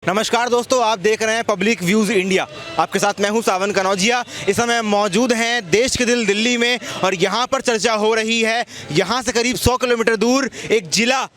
नमस्कार दोस्तों, आप देख रहे हैं पब्लिक व्यूज़ इंडिया। आपके साथ मैं हूं सावन कनौजिया। इस समय मौजूद हैं देश के दिल दिल्ली में और यहां पर चर्चा हो रही है। यहां से करीब 100 किलोमीटर दूर एक जिला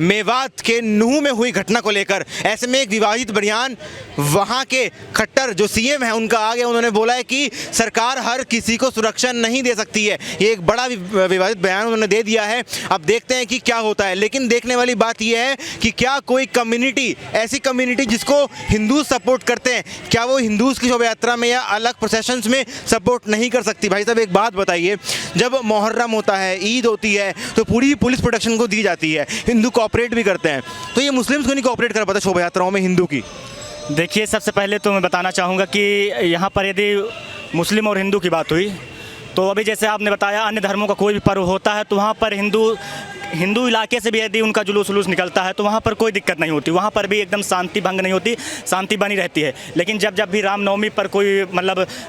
मेवात के नूह में हुई घटना को लेकर ऐसे में एक विवादित बयान वहां के खट्टर जो सीएम हैं उनका आ गया। उन्होंने बोला है कि सरकार हर किसी को सुरक्षा नहीं दे सकती है। ये एक बड़ा विवादित बयान उन्होंने दे दिया है। अब देखते हैं कि क्या होता है। लेकिन देखने वाली बात यह है कि क्या कोई कम्युनिटी, ऐसी कम्युनिटी जिसको हिंदू सपोर्ट करते हैं, क्या वो हिंदूज़ की शोभा यात्रा में या अलग प्रोसेशंस में सपोर्ट नहीं कर सकती? भाई साहब एक बात बताइए, जब मुहर्रम होता है, ईद होती है, तो पूरी पुलिस प्रोटेक्शन को दी जाती है, हिंदू कोऑपरेट भी करते हैं, तो ये मुस्लिम्स को नहीं कोऑपरेट कर पाता शोभा यात्राओं में हिंदू की? देखिए, सबसे पहले तो मैं बताना चाहूँगा कि यहाँ पर यदि मुस्लिम और हिंदू की बात हुई तो अभी जैसे आपने बताया अन्य धर्मों का कोई भी पर्व होता है तो वहाँ पर हिंदू इलाके से भी यदि उनका जुलूस निकलता है तो वहाँ पर कोई दिक्कत नहीं होती, वहाँ पर भी एकदम शांति भंग नहीं होती, शांति बनी रहती है। लेकिन जब भी रामनवमी पर कोई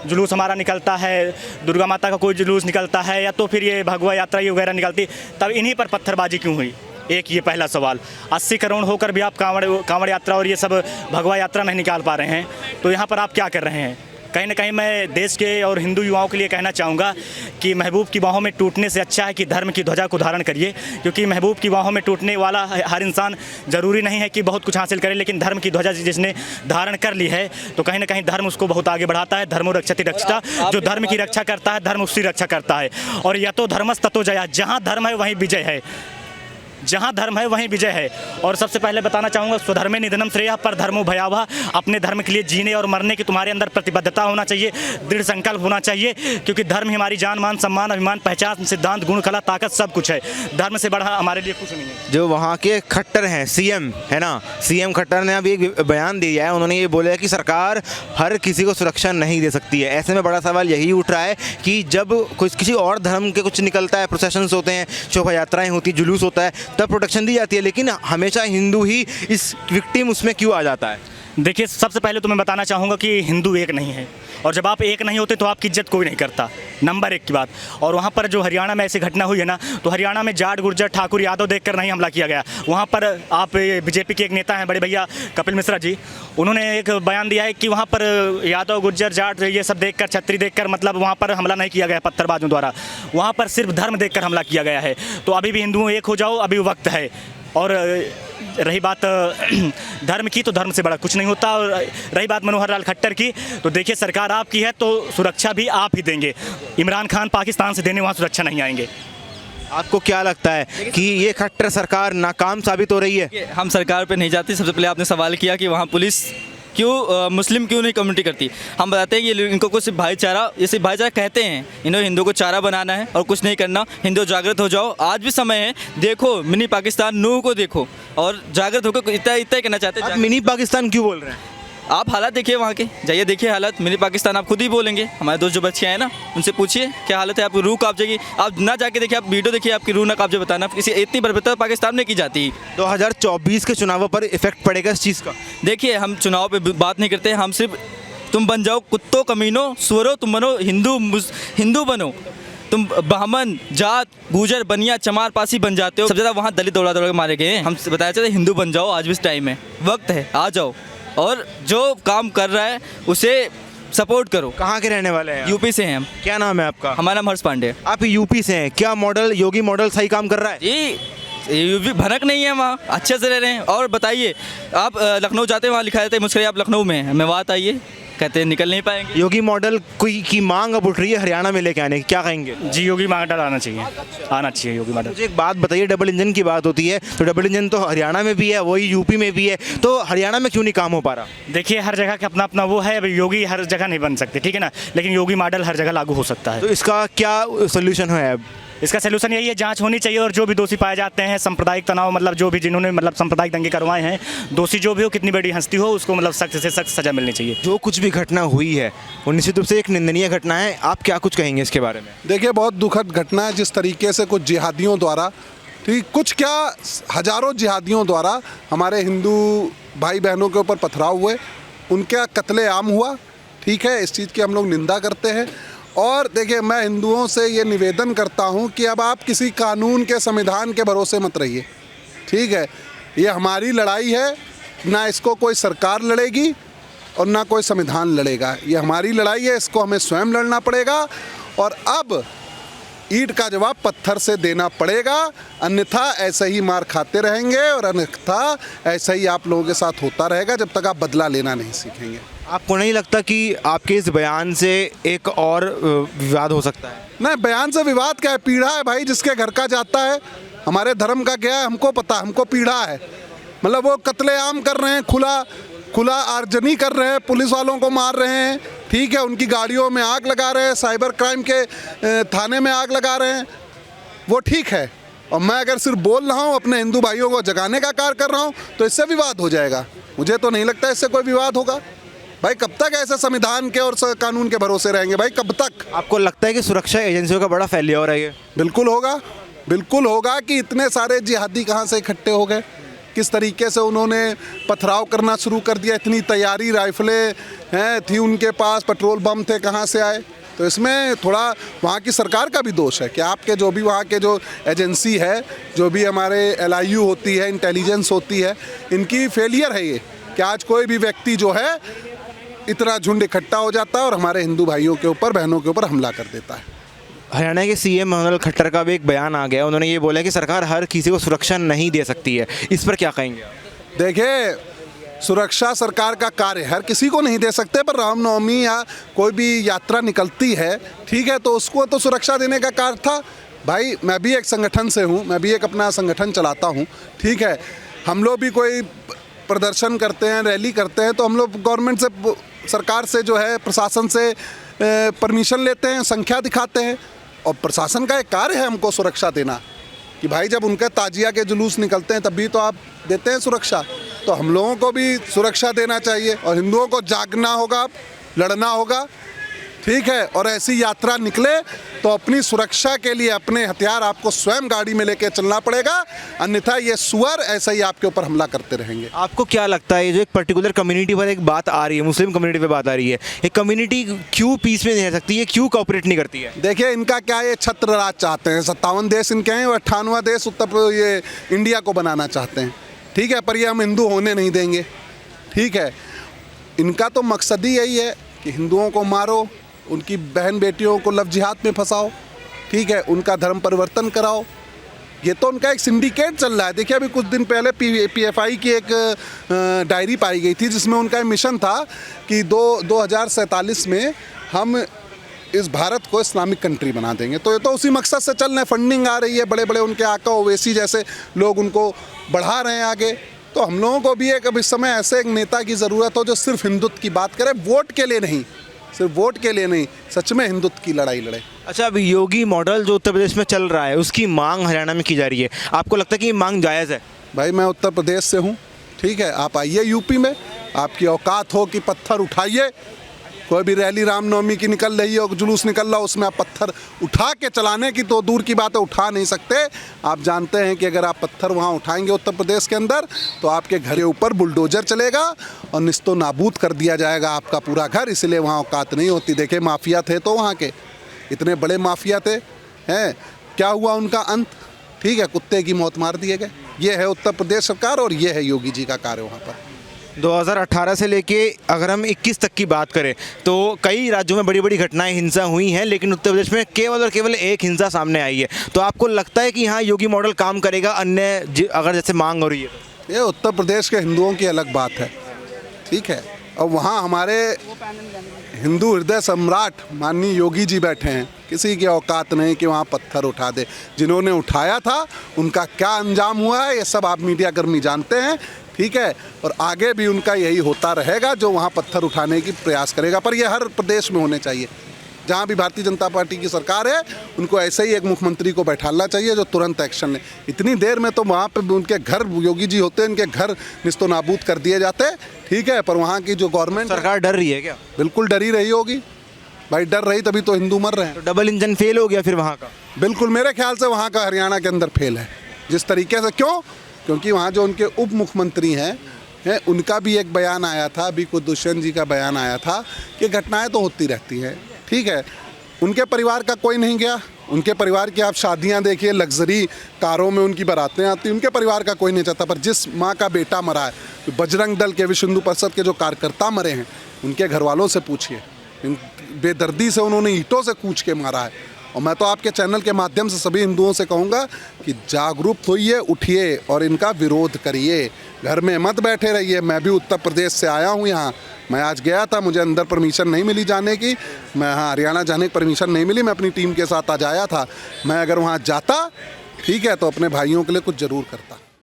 जुलूस हमारा निकलता है, दुर्गा माता का कोई जुलूस निकलता है या तो फिर ये भगवा यात्रा वगैरह निकलती, तब इन्हीं पर पत्थरबाजी क्यों हुई? एक ये पहला सवाल। 80 करोड़ होकर भी आप कांवड़ यात्रा और ये सब भगवा यात्रा नहीं निकाल पा रहे हैं, तो यहाँ पर आप क्या कर रहे हैं? कहीं ना कहीं मैं देश के और हिंदू युवाओं के लिए कहना चाहूँगा कि महबूब की बाहों में टूटने से अच्छा है कि धर्म की ध्वजा को धारण करिए, क्योंकि महबूब की बाहों में टूटने वाला हर इंसान ज़रूरी नहीं है कि बहुत कुछ हासिल करे, लेकिन धर्म की ध्वजा जिसने धारण कर ली है तो कहीं ना कहीं धर्म उसको बहुत आगे बढ़ाता है। धर्मो रक्षति रक्षिता, जो धर्म की रक्षा करता है धर्म उसकी रक्षा करता है। और यतो धर्मस् ततो जया, जहाँ धर्म है वहीं विजय है, जहाँ धर्म है वहीं विजय है। और सबसे पहले बताना चाहूँगा, स्वधर्मे निधनम श्रेयः पर धर्मो भयावह। अपने धर्म के लिए जीने और मरने की तुम्हारे अंदर प्रतिबद्धता होना चाहिए, दृढ़ संकल्प होना चाहिए, क्योंकि धर्म हमारी जान, मान, सम्मान, अभिमान, पहचान, सिद्धांत, गुण, कला, ताकत सब कुछ है। धर्म से बढ़ा हमारे लिए कुछ नहीं है। जो वहाँ के खट्टर हैं, सीएम है ना, सीएम खट्टर ने अभी एक बयान दिया है। उन्होंने ये बोला है कि सरकार हर किसी को सुरक्षा नहीं दे सकती है। ऐसे में बड़ा सवाल यही उठ रहा है कि जब कुछ किसी और धर्म के कुछ निकलता है, प्रोसेशंस होते हैं, शोभा यात्राएँ होती, जुलूस होता है, तब प्रोटेक्शन दी जाती है, लेकिन हमेशा हिंदू ही इस विक्टिम उसमें क्यों आ जाता है? देखिए, सबसे पहले तो मैं बताना चाहूँगा कि हिंदू एक नहीं है, और जब आप एक नहीं होते तो आपकी इज्जत कोई नहीं करता, नंबर 1 की बात। और वहाँ पर जो हरियाणा में ऐसी घटना हुई है ना, तो हरियाणा में जाट, गुर्जर, ठाकुर, यादव देखकर नहीं हमला किया गया। वहाँ पर आप बीजेपी के एक नेता हैं बड़े भैया कपिल मिश्रा जी, उन्होंने एक बयान दिया है कि वहाँ पर यादव, गुर्जर, जाट ये सब देखकर, छत्री देखकर वहाँ पर हमला नहीं किया गया पत्थरबाजों द्वारा, वहाँ पर सिर्फ धर्म देखकर हमला किया गया है। तो अभी भी हिंदुओं एक हो जाओ, अभी वक्त है। और रही बात धर्म की, तो धर्म से बड़ा कुछ नहीं होता। और रही बात मनोहर लाल खट्टर की, तो देखिए सरकार आपकी है तो सुरक्षा भी आप ही देंगे। इमरान खान पाकिस्तान से देने वहाँ सुरक्षा नहीं आएंगे। आपको क्या लगता है कि ये खट्टर सरकार नाकाम साबित हो रही है? हम सरकार पे नहीं जाती। सबसे पहले आपने सवाल किया कि वहाँ पुलिस क्यों मुस्लिम क्यों नहीं कम्युनिटी करती। हम बताते हैं कि इनको कुछ भाईचारा, ये सिर्फ भाईचारा कहते हैं, इन्हें हिंदू को चारा बनाना है और कुछ नहीं करना। हिंदू जागृत हो जाओ, आज भी समय है। देखो मिनी पाकिस्तान नूह को देखो और जागृत होकर इतना ही कहना चाहते हैं। आप मिनी पाकिस्तान क्यों बोल रहे हैं? आप हालात देखिए वहाँ के, जाइए देखिए हालत। मिनी पाकिस्तान आप खुद ही बोलेंगे। हमारे दोस्त जो बच्चे हैं ना, उनसे पूछिए क्या हालत है, आपकी रूह काँप जाएगी। आप ना जाके देखिए, आप वीडियो देखिए, आपकी रूह ना काँप जाए। बताना किसी इतनी बर्बरता पाकिस्तान में की जाती है। 2024 के चुनावों पर इफेक्ट पड़ेगा इस चीज़ का? देखिए, हम चुनाव पे बात नहीं करते, हम सिर्फ तुम बन जाओ कुत्तों, कमीनों, सुअरों, तुम बनो हिंदू बनो। तुम ब्राह्मण, जात, गुजर, बनिया, चमार, पासी बन जाते हो। सबसे ज़्यादा वहाँ दलित दौड़ा के मारे गए हैं। हम बताया चाहते हिंदू बन जाओ, आज भी इस टाइम है, वक्त है, आ जाओ और जो काम कर रहा है उसे सपोर्ट करो। कहाँ के रहने वाले हैं? यूपी से हैं हम। क्या नाम है आपका? हमारा नाम हर्ष पांडे। आप यूपी से हैं, क्या मॉडल, योगी मॉडल सही काम कर रहा है? जी, यूपी भनक नहीं है, वहाँ अच्छे से रह रहे हैं। और बताइए, आप लखनऊ जाते हैं, वहाँ लिखा जाता है मुझसे आप लखनऊ में हैं, मेवात आइए, कहते हैं निकल नहीं पाएंगे। योगी मॉडल की मांग अब उठ रही है हरियाणा में लेके आने की, क्या कहेंगे? जी, योगी मॉडल आना चाहिए योगी मॉडल। मुझे एक बात बताइए, डबल इंजन की बात होती है तो डबल इंजन तो हरियाणा में भी है, वही यूपी में भी है, तो हरियाणा में क्यों नहीं काम हो पा रहा? देखिए, हर जगह का अपना अपना वो है। अभी योगी हर जगह नहीं बन सकते, ठीक है ना, लेकिन योगी मॉडल हर जगह लागू हो सकता है। तो इसका क्या सोल्यूशन है अब? इसका सलूशन यही है, जांच होनी चाहिए और जो भी दोषी पाए जाते हैं, सांप्रदायिक तनाव जो भी जिन्होंने सांप्रदायिक दंगे करवाए हैं, दोषी जो भी हो, कितनी बड़ी हस्ती हो, उसको सख्त से सख्त सजा मिलनी चाहिए। जो कुछ भी घटना हुई है वो निश्चित रूप से एक निंदनीय घटना है। आप क्या कुछ कहेंगे इसके बारे में? देखिए, बहुत दुखद घटना है जिस तरीके से कुछ जिहादियों द्वारा, ठीक, कुछ क्या हजारों जिहादियों द्वारा हमारे हिंदू भाई बहनों के ऊपर पथराव हुए, उनका कत्लेआम हुआ। ठीक है, इस चीज़ की हम लोग निंदा करते हैं। और देखिए, मैं हिंदुओं से ये निवेदन करता हूँ कि अब आप किसी कानून के, संविधान के भरोसे मत रहिए। ठीक है, ये हमारी लड़ाई है ना इसको कोई सरकार लड़ेगी और ना कोई संविधान लड़ेगा। ये हमारी लड़ाई है, इसको हमें स्वयं लड़ना पड़ेगा और अब ईंट का जवाब पत्थर से देना पड़ेगा, अन्यथा ऐसे ही मार खाते रहेंगे और अन्यथा ऐसा ही आप लोगों के साथ होता रहेगा जब तक आप बदला लेना नहीं सीखेंगे। आपको नहीं लगता कि आपके इस बयान से एक और विवाद हो सकता है? नहीं, बयान से विवाद क्या है, पीड़ा है भाई, जिसके घर का जाता है। हमारे धर्म का क्या है हमको पता, हमको पीड़ा है। मतलब वो कत्लेआम कर रहे हैं, खुला आर्जनी कर रहे हैं, पुलिस वालों को मार रहे हैं, ठीक है, उनकी गाड़ियों में आग लगा रहे हैं, साइबर क्राइम के थाने में आग लगा रहे हैं, वो ठीक है। और मैं अगर सिर्फ बोल रहा हूँ, अपने हिंदू भाइयों को जगाने का कार्य कर रहा हूँ, तो इससे विवाद हो जाएगा। मुझे तो नहीं लगता इससे कोई विवाद होगा। भाई कब तक ऐसे संविधान के और कानून के भरोसे रहेंगे भाई, कब तक? आपको लगता है कि सुरक्षा एजेंसियों का बड़ा फेल्योर है ये? बिल्कुल होगा, बिल्कुल होगा कि इतने सारे जिहादी कहाँ से इकट्ठे हो गए, किस तरीके से उन्होंने पथराव करना शुरू कर दिया, इतनी तैयारी, राइफलें हैं थी उनके पास, पेट्रोल बम थे, कहाँ से आए? तो इसमें थोड़ा वहाँ की सरकार का भी दोष है कि आपके जो भी वहाँ के जो एजेंसी है, जो भी हमारे LIU होती है, इंटेलिजेंस होती है, इनकी फेलियर है ये कि आज कोई भी व्यक्ति जो है इतना झुंड इकट्ठा हो जाता है और हमारे हिंदू भाइयों के ऊपर, बहनों के ऊपर हमला कर देता है। हरियाणा के CM मनोहर खट्टर का भी एक बयान आ गया, उन्होंने ये बोला कि सरकार हर किसी को सुरक्षा नहीं दे सकती है। इस पर क्या कहेंगे आप? देखिए, सुरक्षा सरकार का कार्य हर किसी को नहीं दे सकते, पर रामनवमी या कोई भी यात्रा निकलती है, ठीक है, तो उसको तो सुरक्षा देने का कार्य था। भाई मैं भी एक संगठन से हूँ, मैं भी एक अपना संगठन चलाता हूँ, ठीक है, हम लोग भी कोई प्रदर्शन करते हैं, रैली करते हैं, तो हम लोग गवर्नमेंट से, सरकार से जो है, प्रशासन से परमिशन लेते हैं, संख्या दिखाते हैं, और प्रशासन का एक कार्य है हमको सुरक्षा देना कि भाई जब उनके ताजिया के जुलूस निकलते हैं तब भी तो आप देते हैं सुरक्षा, तो हम लोगों को भी सुरक्षा देना चाहिए और हिंदुओं को जागना होगा, लड़ना होगा, ठीक है। और ऐसी यात्रा निकले तो अपनी सुरक्षा के लिए अपने हथियार आपको स्वयं गाड़ी में लेके चलना पड़ेगा, अन्यथा ये सुअर ऐसा ही आपके ऊपर हमला करते रहेंगे। आपको क्या लगता है, ये जो एक पर्टिकुलर कम्युनिटी पर एक बात आ रही है, मुस्लिम कम्युनिटी पे बात आ रही है, एक कम्युनिटी क्यों पीस में नहीं रह सकती है, क्यों कोऑपरेट नहीं करती है? देखिए, इनका क्या, ये छत्र राज चाहते हैं, 57 देश इनके हैं, 98वां देश ये इंडिया को बनाना चाहते हैं, ठीक है, पर ये हम हिंदू होने नहीं देंगे, ठीक है। इनका तो मकसद ही यही है कि हिंदुओं को मारो, उनकी बहन बेटियों को लव जिहाद में फंसाओ, ठीक है, उनका धर्म परिवर्तन कराओ। ये तो उनका एक सिंडिकेट चल रहा है। देखिए, अभी कुछ दिन पहले PFI की एक डायरी पाई गई थी जिसमें उनका मिशन था कि 2047 में हम इस भारत को इस्लामिक कंट्री बना देंगे। तो ये तो उसी मकसद से चल रहे हैं, फंडिंग आ रही है, बड़े बड़े उनके आका ओवैसी जैसे लोग उनको बढ़ा रहे हैं आगे। तो हम लोगों को भी एक अब इस समय ऐसे एक नेता की ज़रूरत हो जो सिर्फ हिंदुत्व की बात करे, वोट के लिए नहीं, सिर्फ वोट के लिए नहीं, सच में हिंदुत्व की लड़ाई लड़े। अच्छा, अब योगी मॉडल जो उत्तर प्रदेश में चल रहा है, उसकी मांग हरियाणा में की जा रही है, आपको लगता है कि ये मांग जायज़ है? भाई मैं उत्तर प्रदेश से हूँ, ठीक है, आप आइए यूपी में, आपकी औकात हो कि पत्थर उठाइए, कोई भी रैली रामनवमी की निकल रही है और जुलूस निकल रहा है, उसमें आप पत्थर उठा के चलाने की तो दूर की बात है, उठा नहीं सकते। आप जानते हैं कि अगर आप पत्थर वहाँ उठाएंगे उत्तर प्रदेश के अंदर तो आपके घर के ऊपर बुलडोजर चलेगा और निस्तो नाबूद कर दिया जाएगा आपका पूरा घर, इसलिए वहाँ औकात नहीं होती। देखिए, माफिया थे तो वहाँ के इतने बड़े माफिया थे, हैं, क्या हुआ उनका अंत, ठीक है, कुत्ते की मौत मार दिए गए। ये है उत्तर प्रदेश सरकार और ये है योगी जी का कार्य वहाँ पर। 2018 से लेके अगर हम 21 तक की बात करें तो कई राज्यों में बड़ी बड़ी घटनाएं, हिंसा हुई हैं, लेकिन उत्तर प्रदेश में केवल और केवल एक हिंसा सामने आई है। तो आपको लगता है कि यहाँ योगी मॉडल काम करेगा अन्य अगर जैसे मांग हो रही है? ये उत्तर प्रदेश के हिंदुओं की अलग बात है, ठीक है, और वहाँ हमारे हिंदू हृदय सम्राट माननीय योगी जी बैठे हैं, किसी की औकात नहीं कि वहाँ पत्थर उठा दे। जिन्होंने उठाया था उनका क्या अंजाम हुआ है ये सब आप मीडिया कर्मी जानते हैं, ठीक है, और आगे भी उनका यही होता रहेगा जो वहाँ पत्थर उठाने की प्रयास करेगा। पर ये हर प्रदेश में होने चाहिए, जहाँ भी भारतीय जनता पार्टी की सरकार है उनको ऐसे ही एक मुख्यमंत्री को बैठाना चाहिए जो तुरंत एक्शन ले। इतनी देर में तो वहाँ पे उनके घर, योगी जी होते हैं, इनके घर निस्तो नाबूद कर दिए जाते, ठीक है, पर वहाँ की जो गवर्नमेंट, सरकार डर रही है क्या? बिल्कुल डरी रही होगी भाई, डर रही तभी तो हिंदू मर रहे हैं। तो डबल इंजन फेल हो गया फिर वहाँ का? बिल्कुल, मेरे ख्याल से वहाँ का हरियाणा के अंदर फेल है जिस तरीके से। क्यों? क्योंकि वहाँ जो उनके उप मुख्यमंत्री हैं उनका भी एक बयान आया था, अभी कुछ दुष्यंत जी का बयान आया था कि घटनाएं तो होती रहती हैं, ठीक है, उनके परिवार का कोई नहीं गया, उनके परिवार की आप शादियां देखिए, लग्जरी कारों में उनकी बारातें आती, उनके परिवार का कोई नहीं चाहता। पर जिस माँ का बेटा मरा है, तो बजरंग दल के, विश्व हिंदू परिषद के जो कार्यकर्ता मरे हैं, उनके घर वालों से पूछिए, बेदर्दी से उन्होंने ईंटों से कूच के मारा है। और मैं तो आपके चैनल के माध्यम से सभी हिंदुओं से कहूँगा कि जागरूक होइए, उठिए और इनका विरोध करिए, घर में मत बैठे रहिए। मैं भी उत्तर प्रदेश से आया हूँ यहाँ, मैं आज गया था, मुझे अंदर परमिशन नहीं मिली जाने की, मैं हाँ हरियाणा जाने की परमिशन नहीं मिली, मैं अपनी टीम के साथ आज आया था। मैं अगर वहाँ जाता, ठीक है, तो अपने भाइयों के लिए कुछ ज़रूर करता।